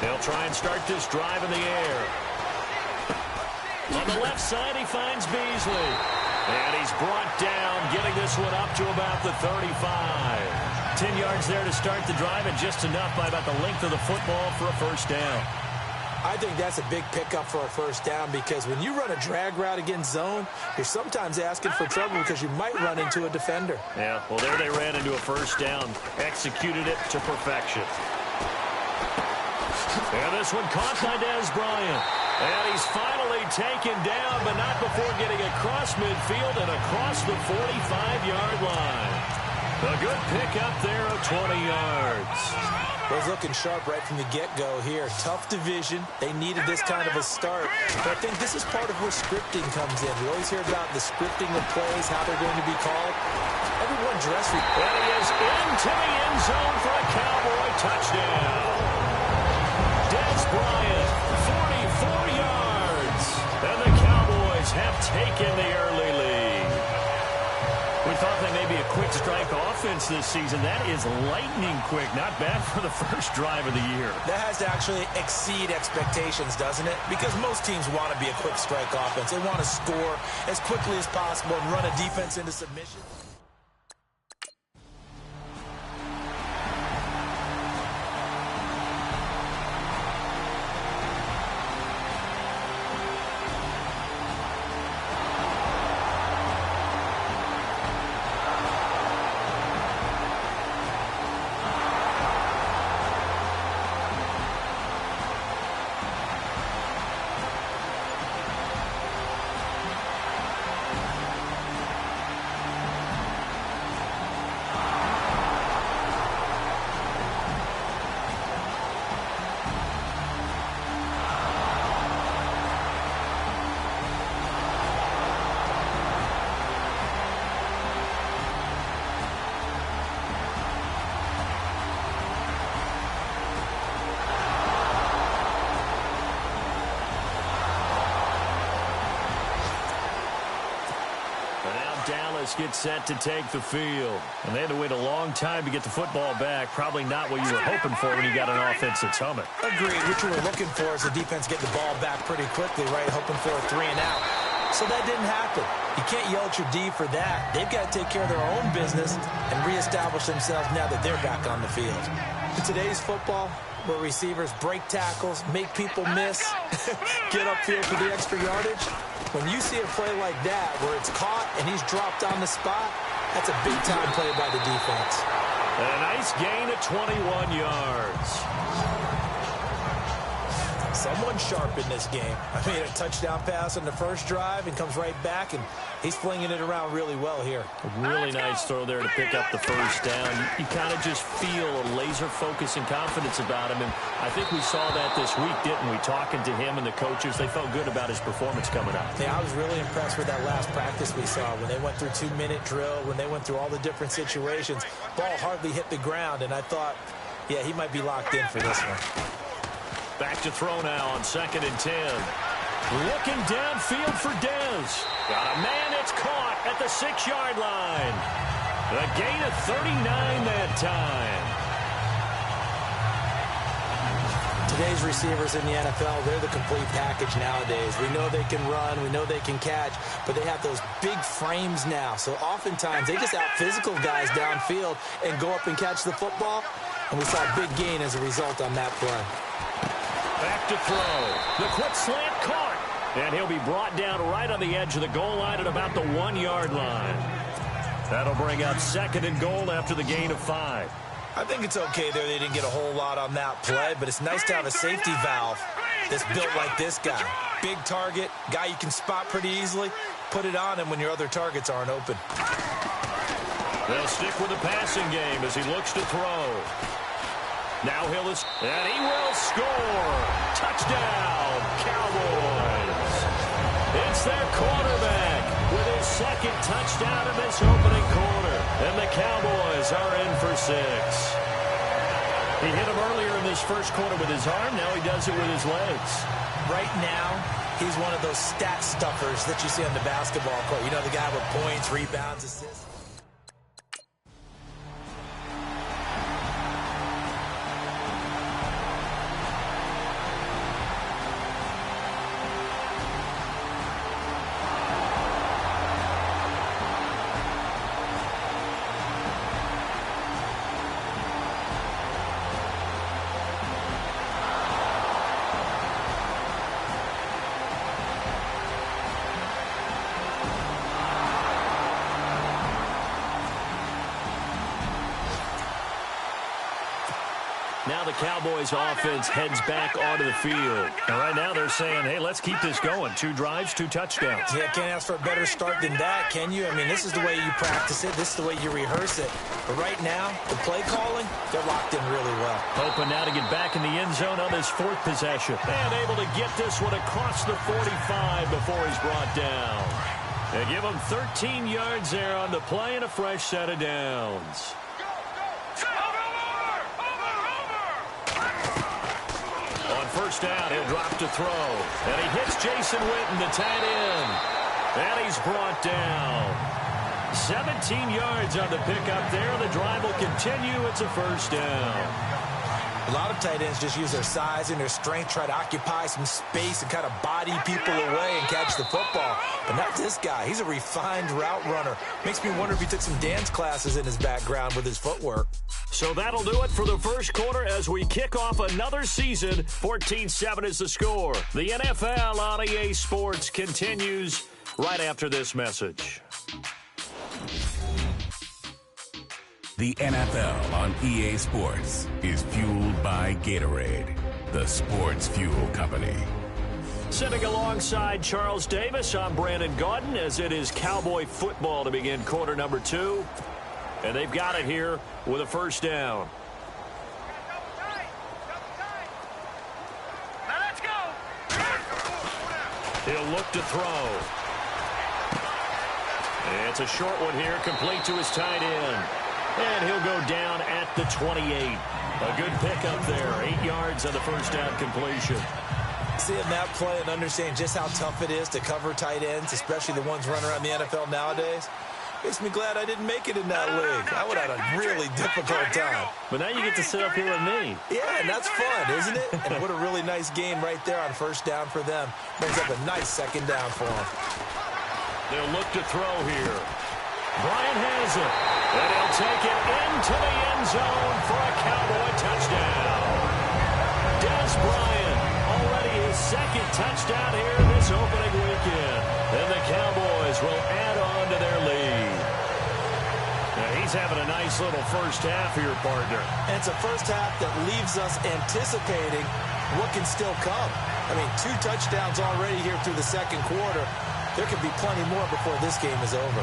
They'll try and start this drive in the air. On the left side, he finds Beasley. And he's brought down, getting this one up to about the 35. 10 yards there to start the drive, and just enough by about the length of the football for a first down. I think that's a big pickup for a first down, because when you run a drag route against zone, you're sometimes asking for trouble because you might run into a defender. Yeah, well, there they ran into a first down. Executed it to perfection. And this one caught by Dez Bryant. And he's finally taken down, but not before getting across midfield and across the 45-yard line. A good pickup there of 20 yards. Was looking sharp right from the get-go here. Tough division. They needed this kind of a start. But I think this is part of where scripting comes in. We always hear about the scripting of plays, how they're going to be called. Everyone dress report. And he is into the end zone for a Cowboy touchdown. Dez Bryant, 44 yards. And the Cowboys have taken the early lead. We thought they may be a quick strike offense this season. That is lightning quick. Not bad for the first drive of the year. That has to actually exceed expectations, doesn't it? Because most teams want to be a quick strike offense. They want to score as quickly as possible and run a defense into submission. Gets set to take the field. And they had to wait a long time to get the football back. Probably not what you were hoping for when you got an offense that's humming. Agreed. What you were looking for is the defense getting the ball back pretty quickly, right? Hoping for a 3 and out. So that didn't happen. You can't yell at your D for that. They've got to take care of their own business and reestablish themselves now that they're back on the field. In today's football, where receivers break tackles, make people miss, get upfield for the extra yardage, when you see a play like that where it's caught and he's dropped on the spot, that's a big-time play by the defense. And a nice gain of 21 yards. Someone sharp in this game. I mean, a touchdown pass on the first drive and comes right back, and he's flinging it around really well here. A really nice throw there to pick up the first down. You kind of just feel a laser focus and confidence about him, and I think we saw that this week, didn't we? Talking to him and the coaches, they felt good about his performance coming up. Yeah, I was really impressed with that last practice we saw when they went through 2-minute drill, when they went through all the different situations. Ball hardly hit the ground, and I thought, yeah, he might be locked in for this one. Back to throw now on 2nd and 10. Looking downfield for Dez. Got a man that's caught at the 6-yard line. A gain of 39 that time. Today's receivers in the NFL, they're the complete package nowadays. We know they can run, we know they can catch, but they have those big frames now. So oftentimes they just out-physical guys downfield and go up and catch the football. And we saw a big gain as a result on that play. Back to throw. The quick slant caught. And he'll be brought down right on the edge of the goal line at about the 1-yard line. That'll bring up 2nd and goal after the gain of 5. I think it's okay there. They didn't get a whole lot on that play, but it's nice to have a safety valve that's built like this guy. Big target, guy you can spot pretty easily. Put it on him when your other targets aren't open. They'll stick with the passing game as he looks to throw. Now and he will score. Touchdown, Cowboys. It's their quarterback with his 2nd touchdown in this opening quarter. And the Cowboys are in for 6. He hit him earlier in this first quarter with his arm. Now he does it with his legs. Right now, he's one of those stat stuffers that you see on the basketball court. You know, the guy with points, rebounds, assists. Now the Cowboys offense heads back onto the field. And right now they're saying, hey, let's keep this going. 2 drives, 2 touchdowns. Yeah, can't ask for a better start than that, can you? I mean, this is the way you practice it. This is the way you rehearse it. But right now, the play calling, they're locked in really well. Hoping now to get back in the end zone on this 4th possession. And able to get this one across the 45 before he's brought down. They give him 13 yards there on the play and a fresh set of downs. On first down, he'll drop to throw. And he hits Jason Witten, the tight end. And he's brought down. 17 yards on the pickup there. The drive will continue. It's a first down. A lot of tight ends just use their size and their strength, try to occupy some space and kind of body people away and catch the football. But not this guy. He's a refined route runner. Makes me wonder if he took some dance classes in his background with his footwork. So that'll do it for the first quarter as we kick off another season. 14-7 is the score. The NFL on EA Sports continues right after this message. The NFL on EA Sports is fueled by Gatorade, the sports fuel company. Sitting alongside Charles Davis, I'm Brandon Gaudin as it is Cowboy football to begin quarter number 2. And they've got it here with a first down. Now let's go. He'll look to throw. It's a short one here, complete to his tight end. And he'll go down at the 28. A good pickup there. 8 yards on the first down completion. Seeing that play and understanding just how tough it is to cover tight ends, especially the ones running around the NFL nowadays, makes me glad I didn't make it in that league. I would have had a really difficult time. But now you get to sit up here with me. Yeah, and that's fun, isn't it? And what a really nice game right there on first down for them. Brings up a nice second down for them. They'll look to throw here. Bryant has it. And he'll take it into the end zone for a Cowboy touchdown. Des Bryant, already his 2nd touchdown here this opening weekend. And the Cowboys will add on to their lead. Now he's having a nice little first half here, partner. And it's a first half that leaves us anticipating what can still come. I mean, 2 touchdowns already here through the second quarter. There could be plenty more before this game is over.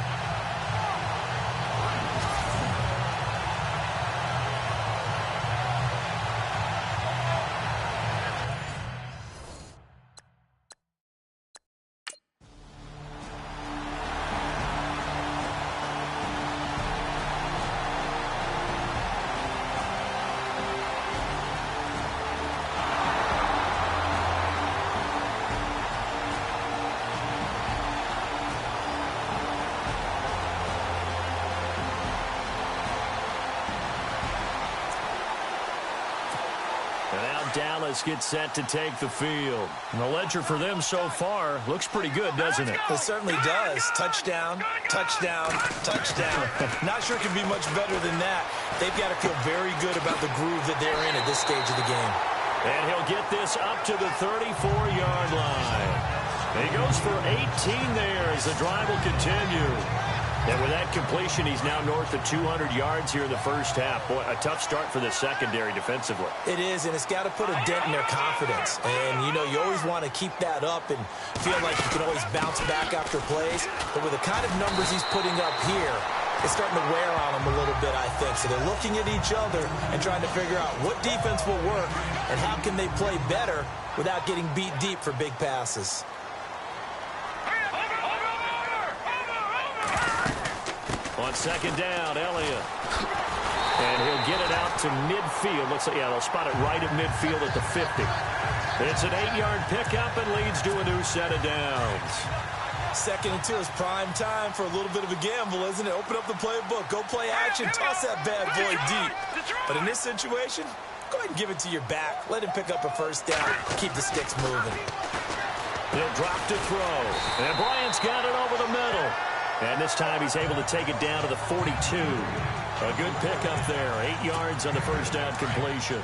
Dallas gets set to take the field. And the ledger for them so far looks pretty good, doesn't it? It certainly does. Touchdown, touchdown, touchdown. Not sure it can be much better than that. They've got to feel very good about the groove that they're in at this stage of the game. And he'll get this up to the 34-yard line. He goes for 18 there as the drive will continue. And with that completion, he's now north of 200 yards here in the first half. Boy, a tough start for the secondary defensively. It is, and it's got to put a dent in their confidence. And, you know, you always want to keep that up and feel like you can always bounce back after plays. But with the kind of numbers he's putting up here, it's starting to wear on them a little bit, I think. So they're looking at each other and trying to figure out what defense will work and how can they play better without getting beat deep for big passes. On second down, Elliott. And he'll get it out to midfield. Looks like, yeah, they'll spot it right at midfield at the 50. It's an 8-yard pickup and leads to a new set of downs. 2nd and 2 is prime time for a little bit of a gamble, isn't it? Open up the playbook, go play action, toss that bad boy deep. But in this situation, go ahead and give it to your back. Let him pick up a first down. Keep the sticks moving. He'll drop to throw. And Bryant's got it over the middle. And this time he's able to take it down to the 42. A good pickup there. 8 yards on the first down completion.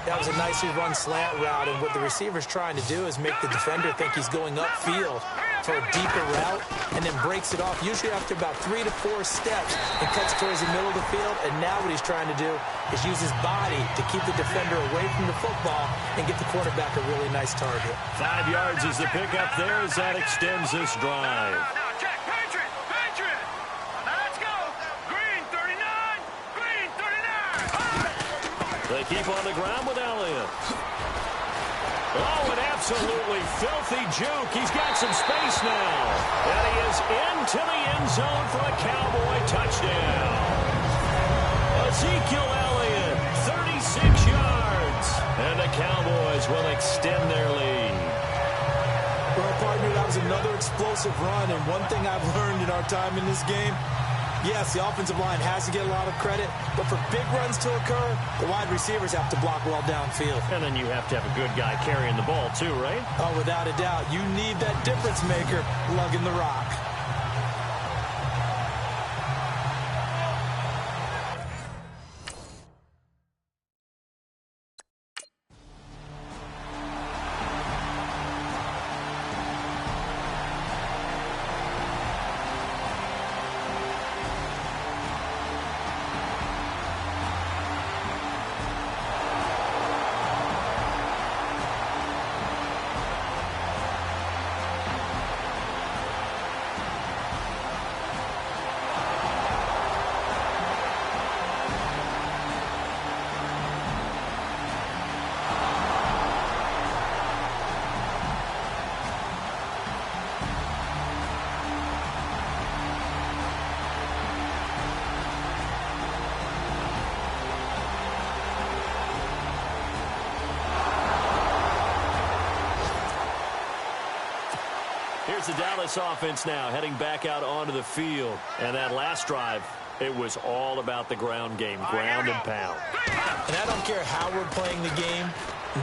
That was a nicely run slant route, and what the receiver's trying to do is make the defender think he's going upfield. for a deeper route and then breaks it off, usually after about 3 to 4 steps, and cuts towards the middle of the field. And now what he's trying to do is use his body to keep the defender away from the football and get the quarterback a really nice target. 5 yards is the pickup there as that extends this drive. They keep on the ground with Elliott. Oh, an absolutely filthy juke. He's got some space now. And he is into the end zone for a Cowboy touchdown. Ezekiel Elliott, 36 yards. And the Cowboys will extend their lead. Well, partner, that was another explosive run. And one thing I've learned in our time in this game, yes, the offensive line has to get a lot of credit, but for big runs to occur, the wide receivers have to block well downfield. And then you have to have a good guy carrying the ball too, right? Oh, without a doubt. You need that difference maker lugging the rock. Here's the Dallas offense now heading back out onto the field. And that last drive, it was all about the ground game, ground and pound. And I don't care how we're playing the game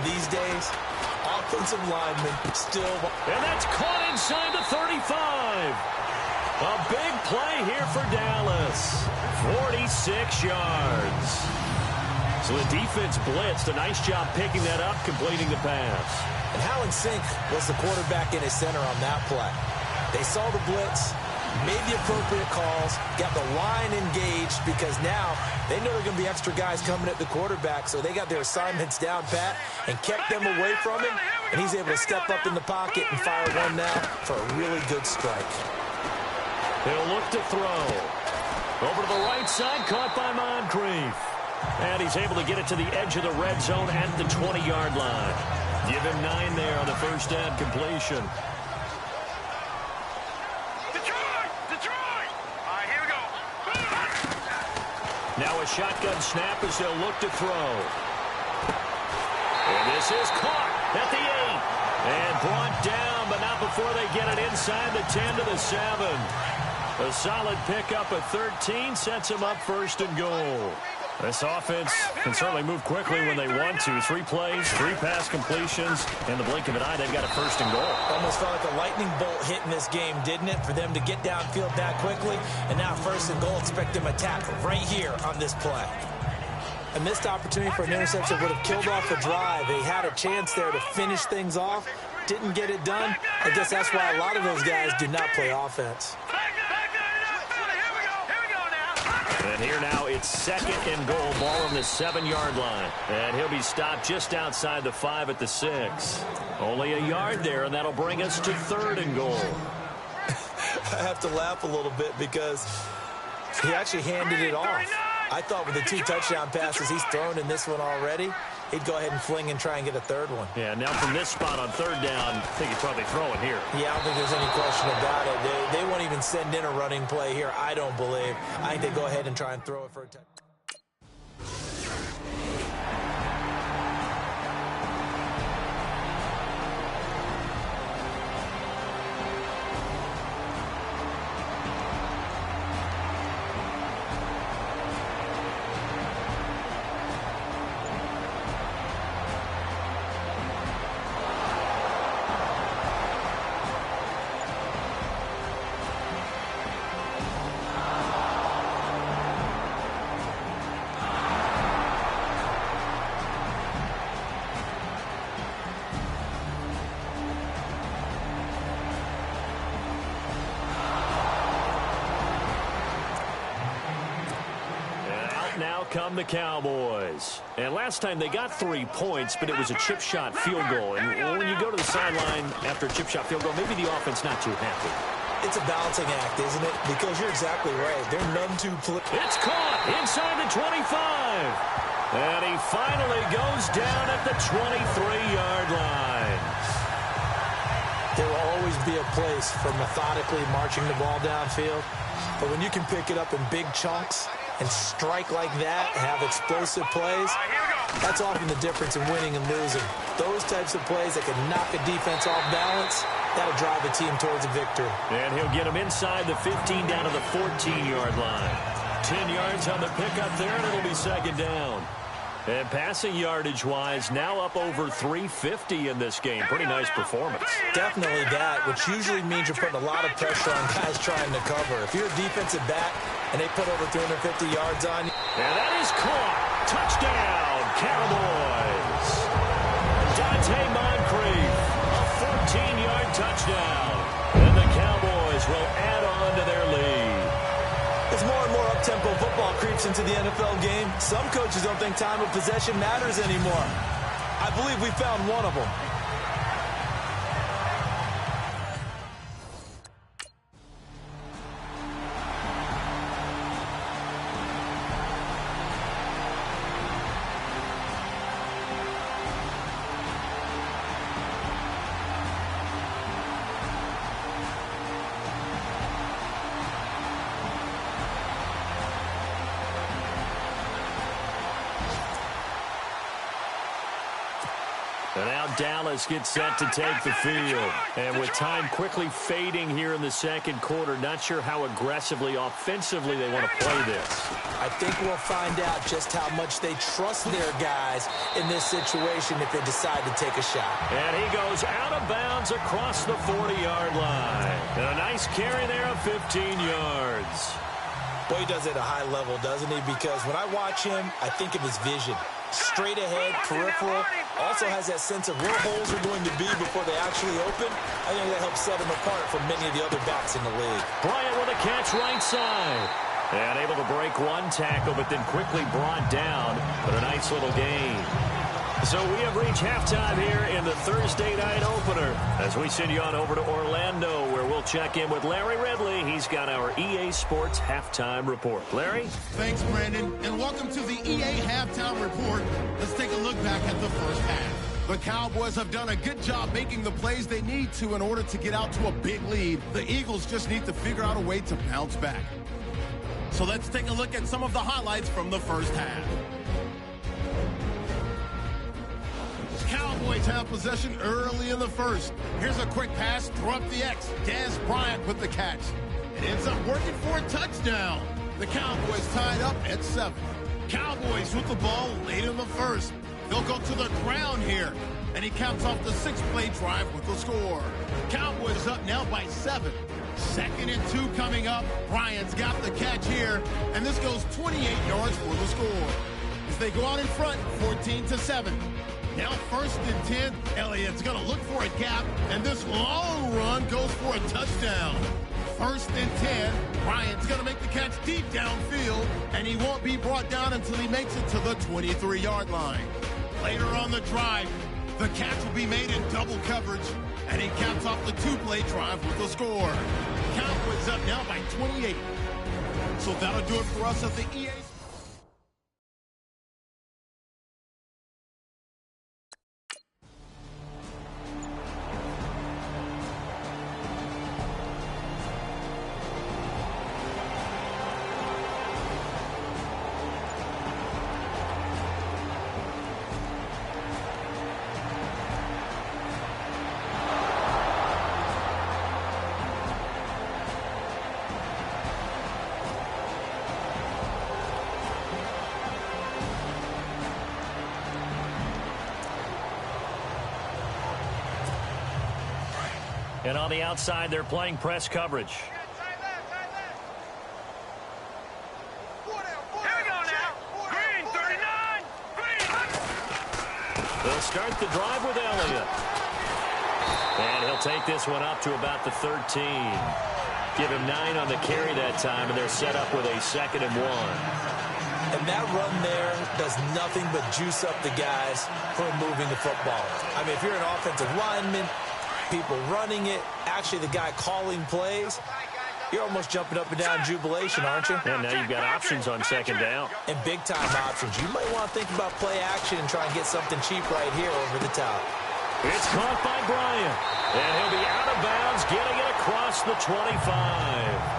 these days, offensive linemen still... And that's caught inside the 35. A big play here for Dallas. 46 yards. So the defense blitzed. A nice job picking that up, completing the pass. And how in sync was the quarterback in his center on that play? They saw the blitz, made the appropriate calls, got the line engaged, because now they know there are going to be extra guys coming at the quarterback, so they got their assignments down pat and kept them away from him, and he's able to step up in the pocket and fire one now for a really good strike. He'll look to throw. Over to the right side, caught by Moncrief. And he's able to get it to the edge of the red zone at the 20-yard line. Give him 9 there on the first down completion. Detroit! All right, here we go. Now a shotgun snap as they'll look to throw. And this is caught at the 8. And brought down, but not before they get it inside the 10 to the 7. A solid pickup at 13 sets him up first and goal. This offense can certainly move quickly when they want to. 3 plays, 3 pass completions, and the blink of an eye, they've got a first and goal. Almost felt like a lightning bolt hit in this game, didn't it, for them to get downfield that quickly? And now first and goal, expect them to tackle right here on this play. A missed opportunity for an interception would have killed off the drive. They had a chance there to finish things off, didn't get it done. I guess that's why a lot of those guys do not play offense. And here now it's second and goal, ball on the 7-yard line. And he'll be stopped just outside the 5 at the 6. Only a yard there, and that'll bring us to third and goal. I have to laugh a little bit because he actually handed it off. I thought with the 2 touchdown passes he's thrown in this one already, he'd go ahead and fling and try and get a third one. Yeah, now from this spot on third down, I think he's probably throwing here. Yeah, I don't think there's any question about it. They won't even send in a running play here, I don't believe. I think they go ahead and try and throw it for a touchdown. come the Cowboys. And last time they got 3 points, but it was a chip shot field goal. And when you go to the sideline after a chip shot field goal, maybe the offense not too happy. It's a balancing act, isn't it? Because you're exactly right. They're none too... It's caught inside the 25. And he finally goes down at the 23-yard line. There will always be a place for methodically marching the ball downfield. But when you can pick it up in big chunks and strike like that, have explosive plays, that's often the difference in winning and losing. Those types of plays that can knock a defense off balance, that'll drive a team towards a victory. And he'll get them inside the 15 down to the 14-yard line. 10 yards on the pickup there, and it'll be second down. And passing yardage-wise, now up over 350 in this game. Pretty nice performance. Definitely that, which usually means you're putting a lot of pressure on guys trying to cover. If you're a defensive back and they put over 350 yards on you. And that is caught. Touchdown, Cowboys. Dante Moncrief, a 14-yard touchdown. And the Cowboys will add on to their lead. As more and more up-tempo football creeps into the NFL game, some coaches don't think time of possession matters anymore. I believe we found one of them. And now Dallas gets set to take the field. And with time quickly fading here in the second quarter, not sure how aggressively, offensively they want to play this. I think we'll find out just how much they trust their guys in this situation if they decide to take a shot. And he goes out of bounds across the 40-yard line. And a nice carry there of 15 yards. Boy, he does it at a high level, doesn't he? Because when I watch him, I think of his vision. Straight ahead, peripheral, also has that sense of where holes are going to be before they actually open. I think that helps set him apart from many of the other backs in the league. Bryant with a catch right side. And able to break one tackle, but then quickly brought down. But a nice little gain. So we have reached halftime here in the Thursday night opener as we send you on over to Orlando, where we'll check in with Larry Ridley. He's got our EA Sports halftime report. Larry? Thanks, Brandon, and welcome to the EA halftime report. Let's take a look back at the first half. The Cowboys have done a good job making the plays they need to in order to get out to a big lead. The Eagles just need to figure out a way to bounce back. So let's take a look at some of the highlights from the first half. Cowboys have possession early in the first. Here's a quick pass, throw up the X. Dez Bryant with the catch. It ends up working for a touchdown. The Cowboys tied up at 7. Cowboys with the ball late in the first. They'll go to the ground here. And he caps off the 6-play drive with the score. Cowboys up now by 7. 2nd and 2 coming up. Bryant's got the catch here. And this goes 28 yards for the score. As they go out in front, 14-7. Now 1st and 10, Elliott's going to look for a gap, and this long run goes for a touchdown. 1st and 10, Bryant's going to make the catch deep downfield, and he won't be brought down until he makes it to the 23-yard line. Later on the drive, the catch will be made in double coverage, and he caps off the 2-play drive with a score. Cowboys up now by 28. So that'll do it for us at the EA. And on the outside, they're playing press coverage. Here we go now. Green, 39. Green. They'll start the drive with Elliott. And he'll take this one up to about the 13. Give him 9 on the carry that time, and they're set up with a 2nd and 1. And that run there does nothing but juice up the guys who are moving the football. I mean, if you're an offensive lineman, people running it, actually the guy calling plays, you're almost jumping up and down jubilation, aren't you? And now you've got options on second down. And big-time options. You might want to think about play action and try and get something cheap right here over the top. It's caught by Bryant. And he'll be out of bounds, getting it across the 25.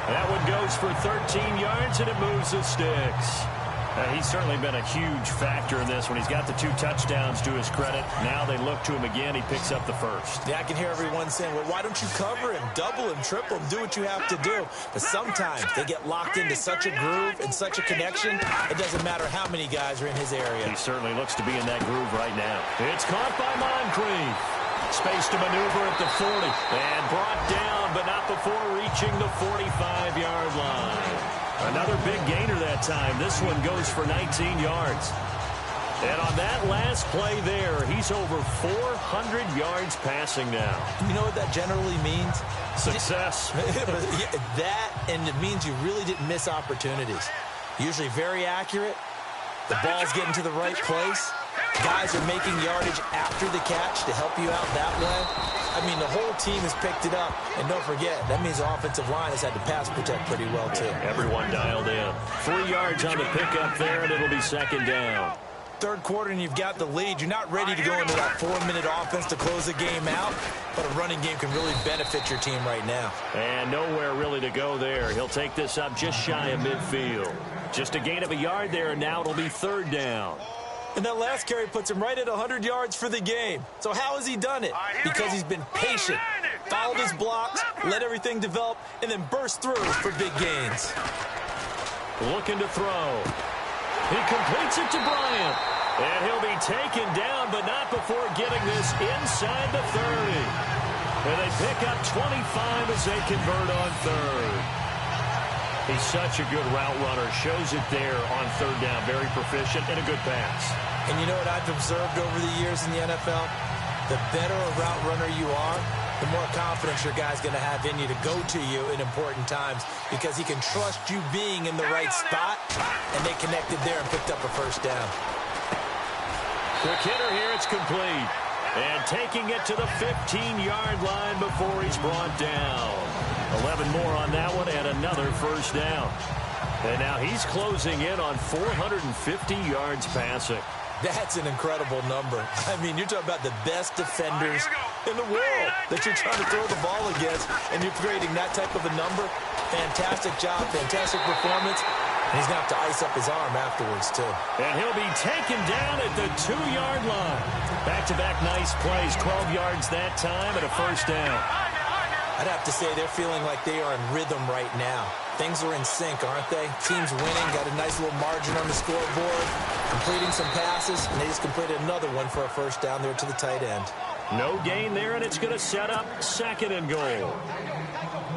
That one goes for 13 yards, and it moves the sticks. He's certainly been a huge factor in this when he's got the 2 touchdowns to his credit. Now they look to him again. He picks up the first. Yeah, I can hear everyone saying, well, why don't you cover him, double him, triple him, do what you have to do. But sometimes they get locked into such a groove and such a connection, it doesn't matter how many guys are in his area. He certainly looks to be in that groove right now. It's caught by Moncrief. Space to maneuver at the 40. And brought down, but not before reaching the 45-yard line. Another big gainer that time. This one goes for 19 yards. And on that last play there, he's over 400 yards passing now. You know what that generally means? Success. That, and it means you really didn't miss opportunities. Usually very accurate. The ball's getting to the right place. Guys are making yardage after the catch to help you out that way. I mean, the whole team has picked it up. And don't forget, that means the offensive line has had to pass protect pretty well, too. Everyone dialed in. 3 yards on the pickup there, and it'll be second down. Third quarter, and you've got the lead. You're not ready to go into that 4-minute offense to close the game out, but a running game can really benefit your team right now. And nowhere really to go there. He'll take this up just shy of midfield. Just a gain of a yard there, and now it'll be third down. And that last carry puts him right at 100 yards for the game. So how has he done it? Because he's been patient, followed his blocks, let everything develop, and then burst through for big gains. Looking to throw. He completes it to Bryant. And he'll be taken down, but not before getting this inside the 30. And they pick up 25 as they convert on third. He's such a good route runner. Shows it there on third down. Very proficient and a good pass. And you know what I've observed over the years in the NFL? The better a route runner you are, the more confidence your guy's going to have in you to go to you in important times because he can trust you being in the right spot, and they connected there and picked up a first down. Quick hitter here. It's complete. And taking it to the 15-yard line before he's brought down. 11 more on that one and another first down. And now he's closing in on 450 yards passing. That's an incredible number. I mean, you're talking about the best defenders in the world that you're trying to throw the ball against, and you're creating that type of a number. Fantastic job, fantastic performance. And he's going to have to ice up his arm afterwards, too. And he'll be taken down at the 2-yard line. Back-to-back nice plays, 12 yards that time and a first down. I'd have to say they're feeling like they are in rhythm right now. Things are in sync, aren't they? Team's winning, got a nice little margin on the scoreboard, completing some passes, and they just completed another one for a first down there to the tight end. No gain there, and it's going to set up second and goal.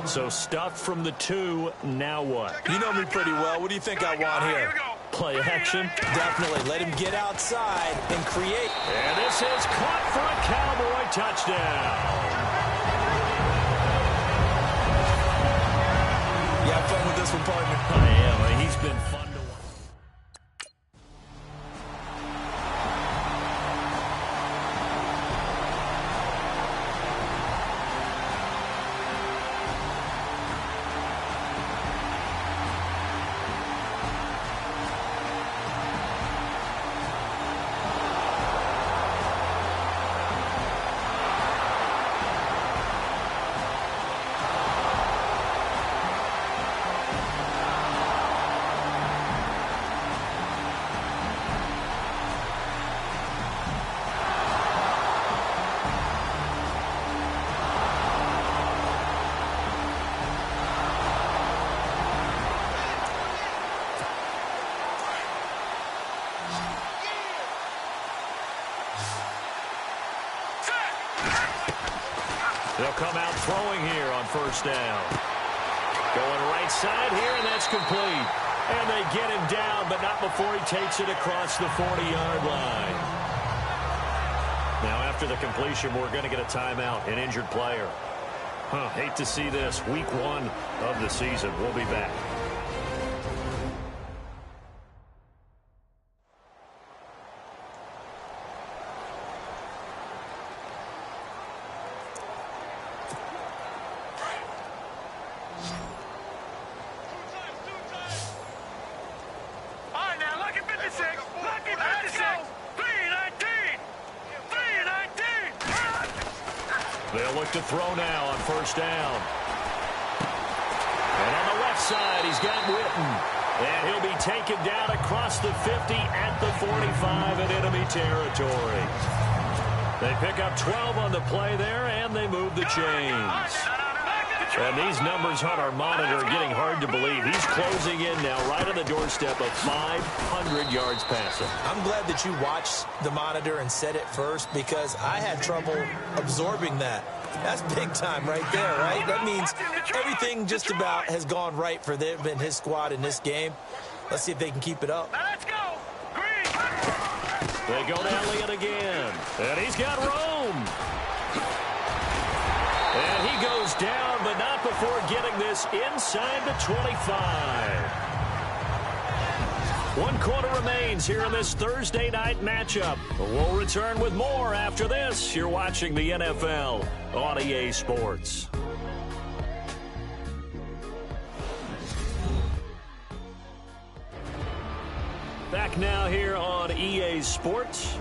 So stuff from the 2, now what? You know me pretty well. What do you think I want here? Play action? Definitely. Let him get outside and create. And this is caught for a Cowboy touchdown. You have fun with this one, partner? I am. He's been fun to watch. They'll come out throwing here on first down. Going right side here, and that's complete. And they get him down, but not before he takes it across the 40-yard line. Now, after the completion, we're going to get a timeout, an injured player. Hate to see this. Week 1 of the season. We'll be back. They'll look to throw now on first down. And on the left side, he's got Witten. And he'll be taken down across the 50 at the 45 in enemy territory. They pick up 12 on the play there, and they move the chains. And these numbers on our monitor are getting hard to believe. He's closing in now right on the doorstep of 500 yards passing. I'm glad that you watched the monitor and said it first because I had trouble absorbing that. That's big time right there, right? That means everything just about has gone right for them and his squad in this game. Let's see if they can keep it up. Let's go. They go to Elliott again. And he's got Rome. And he goes down, but not before getting this inside the 25. 1 quarter remains here in this Thursday night matchup. We'll return with more after this. You're watching the NFL on EA Sports. Back now here on EA Sports.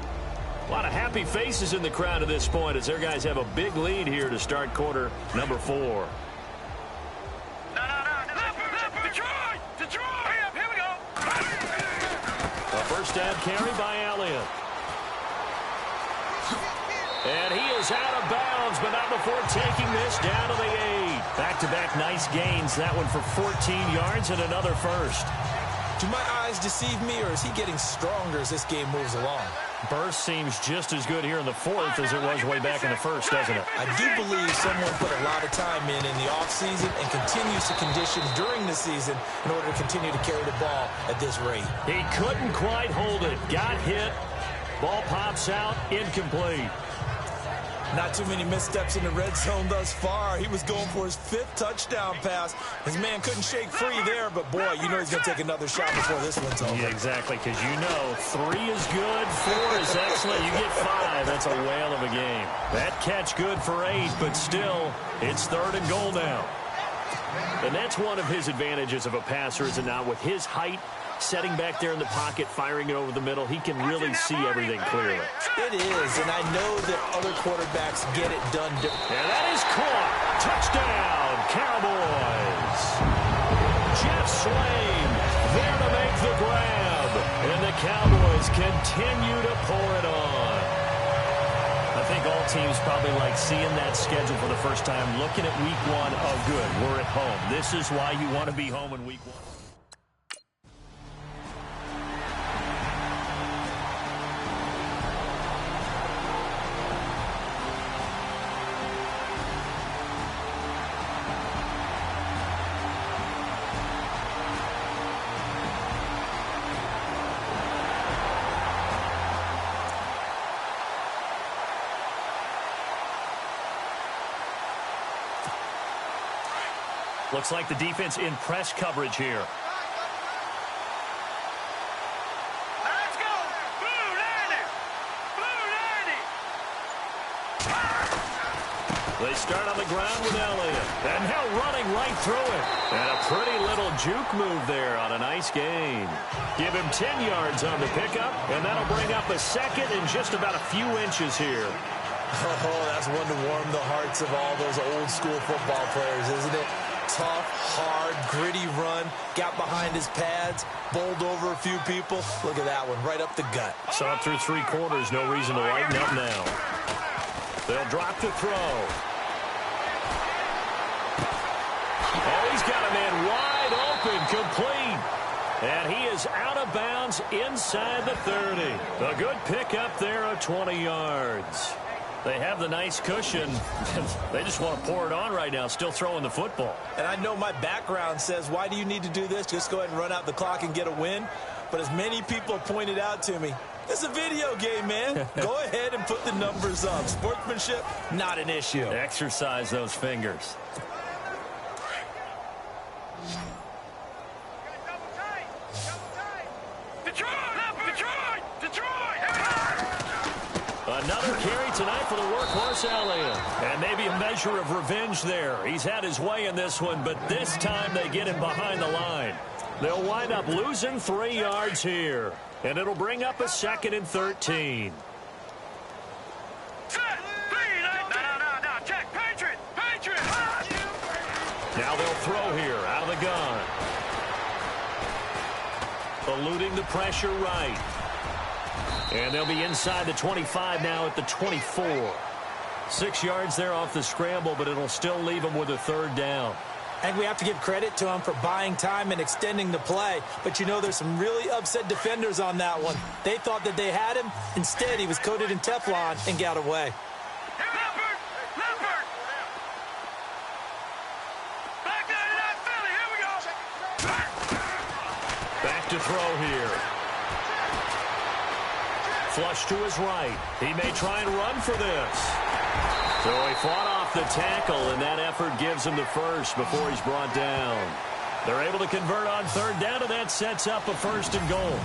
A lot of happy faces in the crowd at this point as their guys have a big lead here to start quarter number 4. Detroit! Here we go! A first down carry by Elliott. And he is out of bounds, but not before taking this down to the 8. Back-to-back nice gains. That one for 14 yards and another first. Do my eyes deceive me, or is he getting stronger as this game moves along? Burst seems just as good here in the 4th as it was way back in the 1st, doesn't it? I do believe someone put a lot of time in the offseason and continues to condition during the season in order to continue to carry the ball at this rate. He couldn't quite hold it. Got hit. Ball pops out. Incomplete. Not too many missteps in the red zone thus far. He was going for his 5th touchdown pass. His man couldn't shake free there, but boy, you know he's going to take another shot before this one's over. Yeah, exactly, because you know 3 is good, 4 is excellent. You get 5. That's a whale of a game. That catch good for 8, but still, it's 3rd and goal now. And that's one of his advantages of a passer, is it not? With his height, setting back there in the pocket, firing it over the middle, he can really see everything clearly. It is, and I know that other quarterbacks get it done differently. And that is caught. Touchdown, Cowboys. Jeff Swain there to make the grab. And the Cowboys continue to pour it on. I think all teams probably like seeing that schedule for the first time, looking at week 1. Oh, good, we're at home. This is why you want to be home in week 1. Looks like the defense in press coverage here. Let's go! Blue 90! Blue 90! They start on the ground with Elliott. And now running right through it. And a pretty little juke move there on a nice gain. Give him 10 yards on the pickup, and that'll bring up a second in just about a few inches here. Oh, that's one to warm the hearts of all those old school football players, isn't it? Tough, hard, gritty run, got behind his pads, bowled over a few people. Look at that one, right up the gut. Saw it through 3 quarters, no reason to lighten up now. They'll drop to throw. Oh, he's got a man wide open, complete. And he is out of bounds inside the 30. A good pickup there of 20 yards. They have the nice cushion. They just want to pour it on right now, still throwing the football. And I know my background says, why do you need to do this? Just go ahead and run out the clock and get a win. But as many people pointed out to me, it's a video game, man. Go ahead and put the numbers up. Sportsmanship, not an issue. Exercise those fingers. Another carry tonight for the workhorse Elliott. And maybe a measure of revenge there. He's had his way in this one, but this time they get him behind the line. They'll wind up losing 3 yards here. And it'll bring up a 2nd and 13. Set! 3, 19. No, check. throw here out of the gun. Eluding the pressure right. And they'll be inside the 25 now at the 24. 6 yards there off the scramble, but it'll still leave them with a third down. And we have to give credit to him for buying time and extending the play. But, you know, there's some really upset defenders on that one. They thought that they had him. Instead, he was coated in Teflon and got away. Back to throw here. Flush to his right. He may try and run for this. So he fought off the tackle, and that effort gives him the first before he's brought down. They're able to convert on third down, and that sets up a 1st and goal.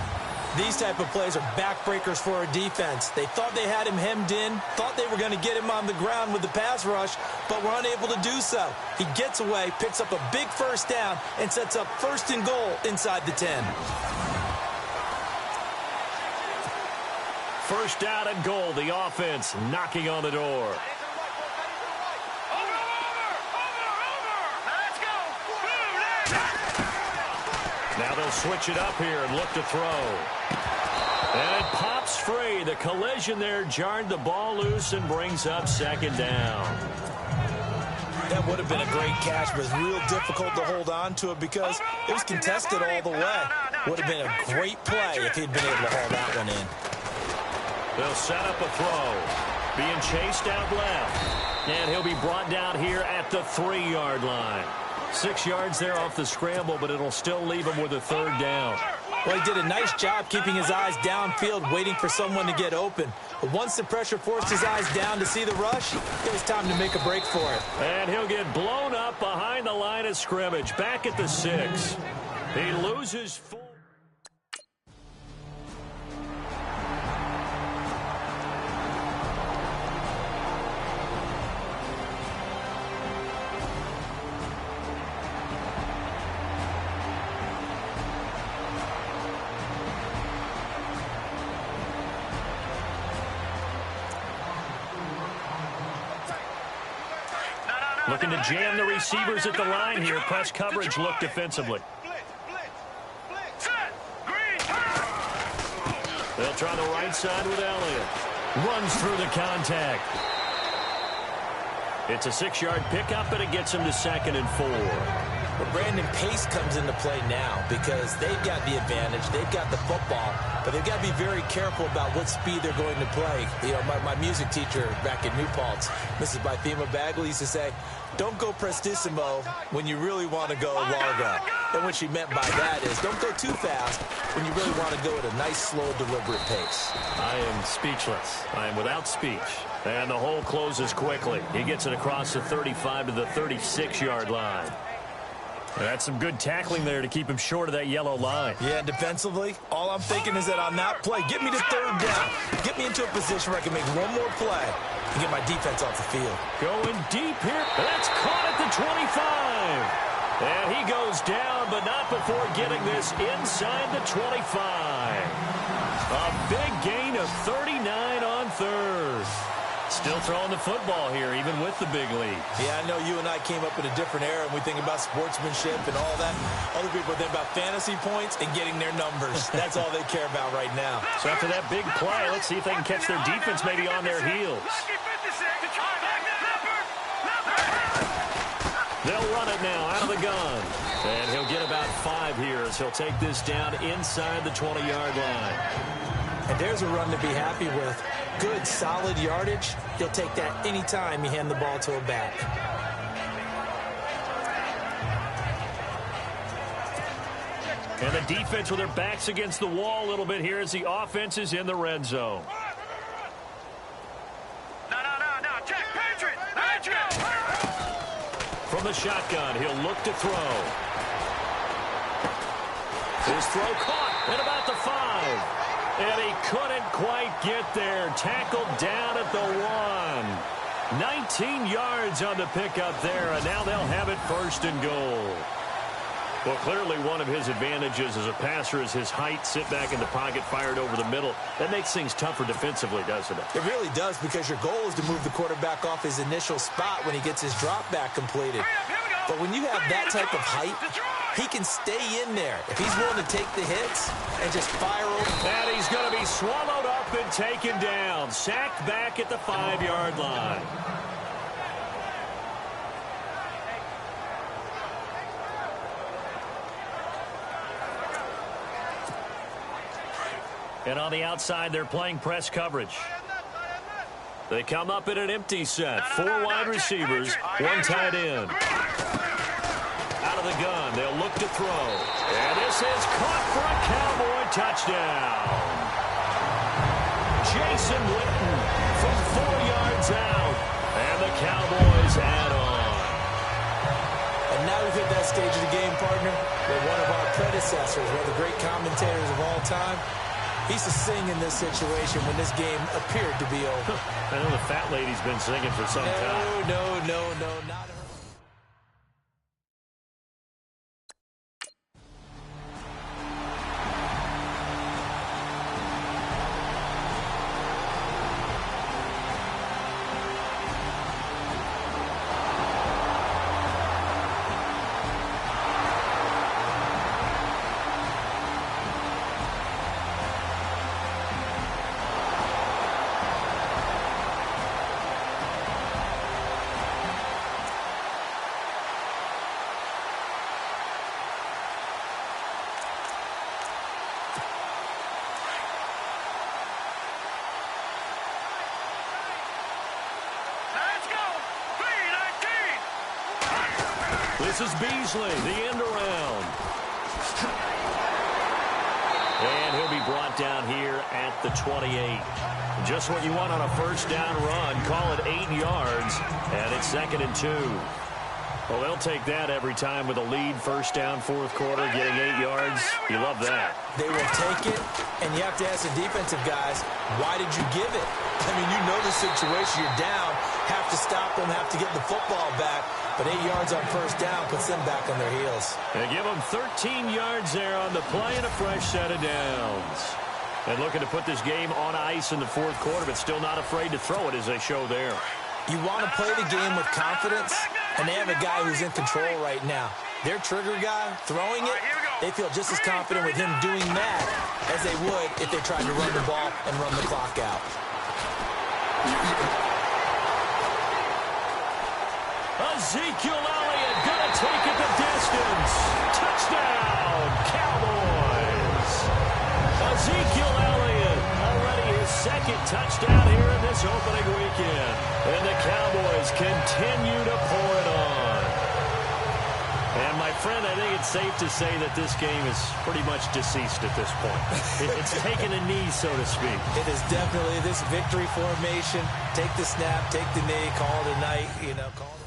These type of plays are backbreakers for a defense. They thought they had him hemmed in, thought they were going to get him on the ground with the pass rush, but were unable to do so. He gets away, picks up a big first down, and sets up 1st and goal inside the 10. First down and goal, the offense knocking on the door. Now they'll switch it up here and look to throw. And it pops free. The collision there jarred the ball loose and brings up 2nd down. That would have been a great catch, but it's real difficult to hold on to it because it was contested all the way. Would have been a great play if he'd been able to haul that one in. They'll set up a throw. Being chased out left. And he'll be brought down here at the 3-yard line. 6 yards there off the scramble, but it'll still leave him with a third down. Well, he did a nice job keeping his eyes downfield, waiting for someone to get open. But once the pressure forced his eyes down to see the rush, it was time to make a break for it. And he'll get blown up behind the line of scrimmage, back at the 6. He loses 4. Looking to jam the receivers at the line here. Press coverage look defensively. They'll try the right side with Elliott. Runs through the contact. It's a 6-yard pickup, and it gets him to 2nd and 4. Well, Brandon, pace comes into play now because they've got the advantage. They've got the football, but they've got to be very careful about what speed they're going to play. You know, my music teacher back in New Paltz, Mrs. Bythema Bagley, used to say, don't go prestissimo when you really want to go largo. And what she meant by that is don't go too fast when you really want to go at a nice, slow, deliberate pace. I am speechless. I am without speech. And the hole closes quickly. He gets it across the 35 to the 36-yard line. That's some good tackling there to keep him short of that yellow line. Yeah, defensively, all I'm thinking is that on that play, get me to third down. Get me into a position where I can make one more play and get my defense off the field. Going deep here. That's caught at the 25. And he goes down, but not before getting this inside the 25. A big gain of 39 on third. Still throwing the football here, even with the big lead. Yeah, I know you and I came up in a different era, and we think about sportsmanship and all that. Other people think about fantasy points and getting their numbers. That's all they care about right now. So after that big play, let's see if they can catch their defense maybe on their heels. They'll run it now out of the gun. And he'll get about 5 here as he'll take this down inside the 20-yard line. And there's a run to be happy with. Good, solid yardage. He'll take that anytime you hand the ball to a back. And the defense with their backs against the wall a little bit here as the offense is in the red zone. No. Check, Patriot. From the shotgun, he'll look to throw. His throw caught at about the 5. And he couldn't quite get there. Tackled down at the 1. 19 yards on the pickup there, and now they'll have it 1st and goal. Well, clearly one of his advantages as a passer is his height. Sit back in the pocket, fired over the middle. That makes things tougher defensively, doesn't it? It really does, because your goal is to move the quarterback off his initial spot when he gets his drop back completed. But when you have that type of height, he can stay in there. If he's willing to take the hits and just fire over. And he's going to be swallowed up and taken down. Sacked back at the 5-yard line. And on the outside, they're playing press coverage. They come up in an empty set. 4 wide receivers, 1 tight end. Out of the gun, they'll look to throw. And this is caught for a Cowboy touchdown. Jason Witten from 4 yards out. And the Cowboys add on. And now we've hit that stage of the game, partner, where one of our predecessors, one of the great commentators of all time, he used to sing in this situation when this game appeared to be over. I know the fat lady's been singing for some time. No, not her. This is Beasley, the end around. And he'll be brought down here at the 28. Just what you want on a first down run. Call it 8 yards, and it's 2nd and 2. Well, they'll take that every time with a lead. First down, 4th quarter, getting 8 yards. You love that. They will take it, and you have to ask the defensive guys, why did you give it? I mean, you know the situation. You're down, have to stop them, have to get the football back. But 8 yards on first down puts them back on their heels. They give them 13 yards there on the play and a fresh set of downs. And looking to put this game on ice in the 4th quarter, but still not afraid to throw it as they show there. You want to play the game with confidence, and they have a guy who's in control right now. Their trigger guy throwing it, they feel just as confident with him doing that as they would if they tried to run the ball and run the clock out. Ezekiel Elliott gonna take it the distance. Touchdown, Cowboys. Ezekiel Elliott already his 2nd touchdown here in this opening weekend. And the Cowboys continue to pour it on. And my friend, I think it's safe to say that this game is pretty much deceased at this point. It's taken a knee, so to speak. It is definitely this victory formation. Take the snap, take the knee, call it a night, call it.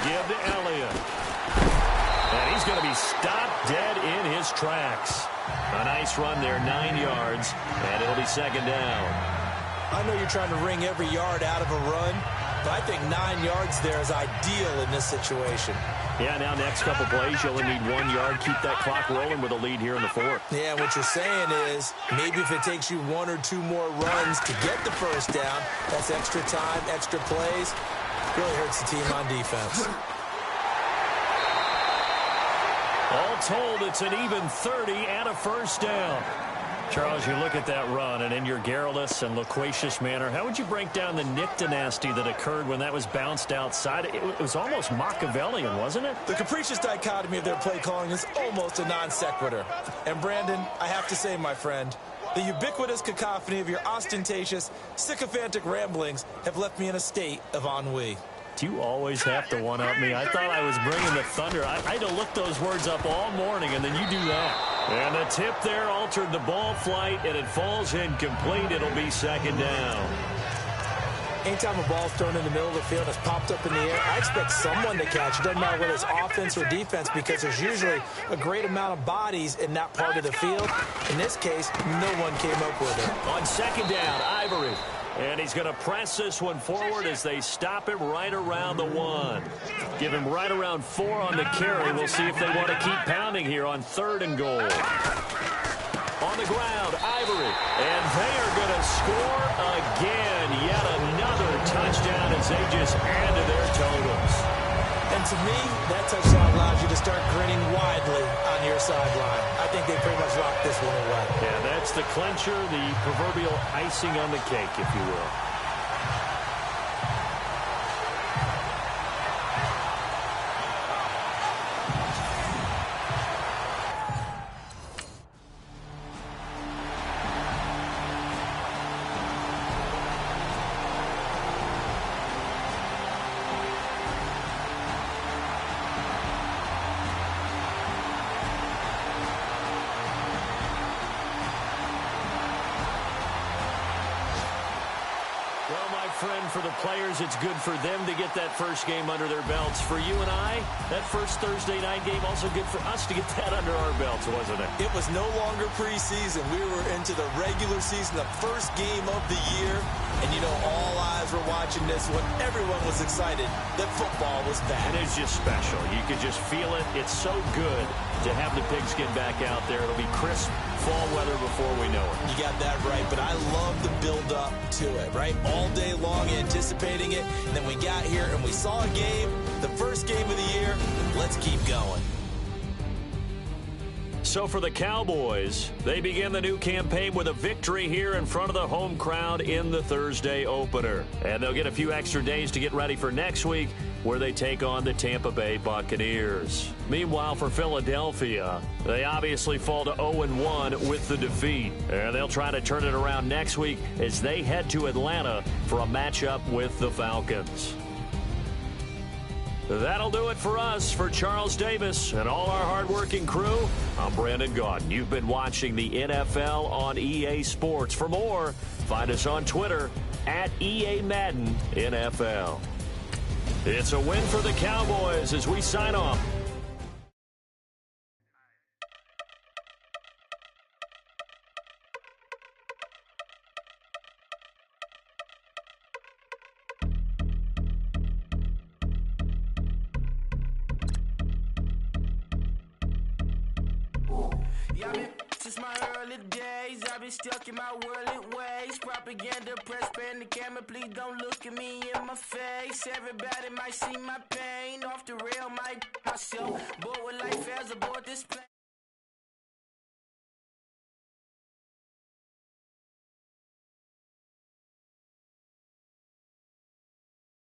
Give to Elliott. And he's going to be stopped dead in his tracks. A nice run there, 9 yards, and it'll be 2nd down. I know you're trying to wring every yard out of a run, but I think 9 yards there is ideal in this situation. Yeah, now next couple plays, you only need 1 yard. Keep that clock rolling with a lead here in the 4th. Yeah, what you're saying is maybe if it takes you 1 or 2 more runs to get the first down, that's extra time, extra plays. Really hurts the team on defense. All told, it's an even 30 and a first down. Charles, you look at that run, and in your garrulous and loquacious manner, how would you break down the Nick dynasty that occurred when that was bounced outside? It was almost Machiavellian, wasn't it? The capricious dichotomy of their play calling is almost a non sequitur. And Brandon, I have to say, my friend, the ubiquitous cacophony of your ostentatious, sycophantic ramblings have left me in a state of ennui. You always have to one-up me. I thought I was bringing the thunder. I had to look those words up all morning, and then you do that. And the tip there altered the ball flight, and it falls incomplete. It'll be second down. Anytime a ball's thrown in the middle of the field, it's popped up in the air, I expect someone to catch it. Doesn't matter whether it's offense or defense, because there's usually a great amount of bodies in that part of the field. In this case, no one came up with it. On second down, Ivory. And he's going to press this one forward as they stop him right around the 1. Give him right around 4 on the carry. We'll see if they want to keep pounding here on 3rd and goal. On the ground, Ivory. And they are going to score again. Yet another touchdown as they just add to their totals. And to me, that touchdown allows you to start grinning widely on your sideline. I think they pretty much locked this one away. Yeah, that's the clincher, the proverbial icing on the cake, if you will. For the players, it's good for them to get that first game under their belts. For you and I, that first Thursday night game, also good for us to get that under our belts, wasn't it? It was no longer preseason. We were into the regular season, the first game of the year. And, you know, all eyes were watching this one. Everyone was excited that football was back. And it's just special. You could just feel it. It's so good to have the pigskin back out there. It'll be crisp fall weather before we know it. You got that right, but I love the build-up to it, right? All day long anticipating it, and then we got here and we saw a game, the first game of the year. Let's keep going. So for the Cowboys, they begin the new campaign with a victory here in front of the home crowd in the Thursday opener. And they'll get a few extra days to get ready for next week, where they take on the Tampa Bay Buccaneers. Meanwhile, for Philadelphia, they obviously fall to 0-1 with the defeat. And they'll try to turn it around next week as they head to Atlanta for a matchup with the Falcons. That'll do it for us. For Charles Davis and all our hardworking crew, I'm Brandon Gaudin. You've been watching the NFL on EA Sports. For more, find us on Twitter at EA Madden NFL. It's a win for the Cowboys as we sign off. Since my early days, I've been stuck in my worldly ways. Propaganda, press, pan the camera, please don't look at me in my face. Everybody might see my pain. Off the rail, might myself. Bored with life as aboard this plane.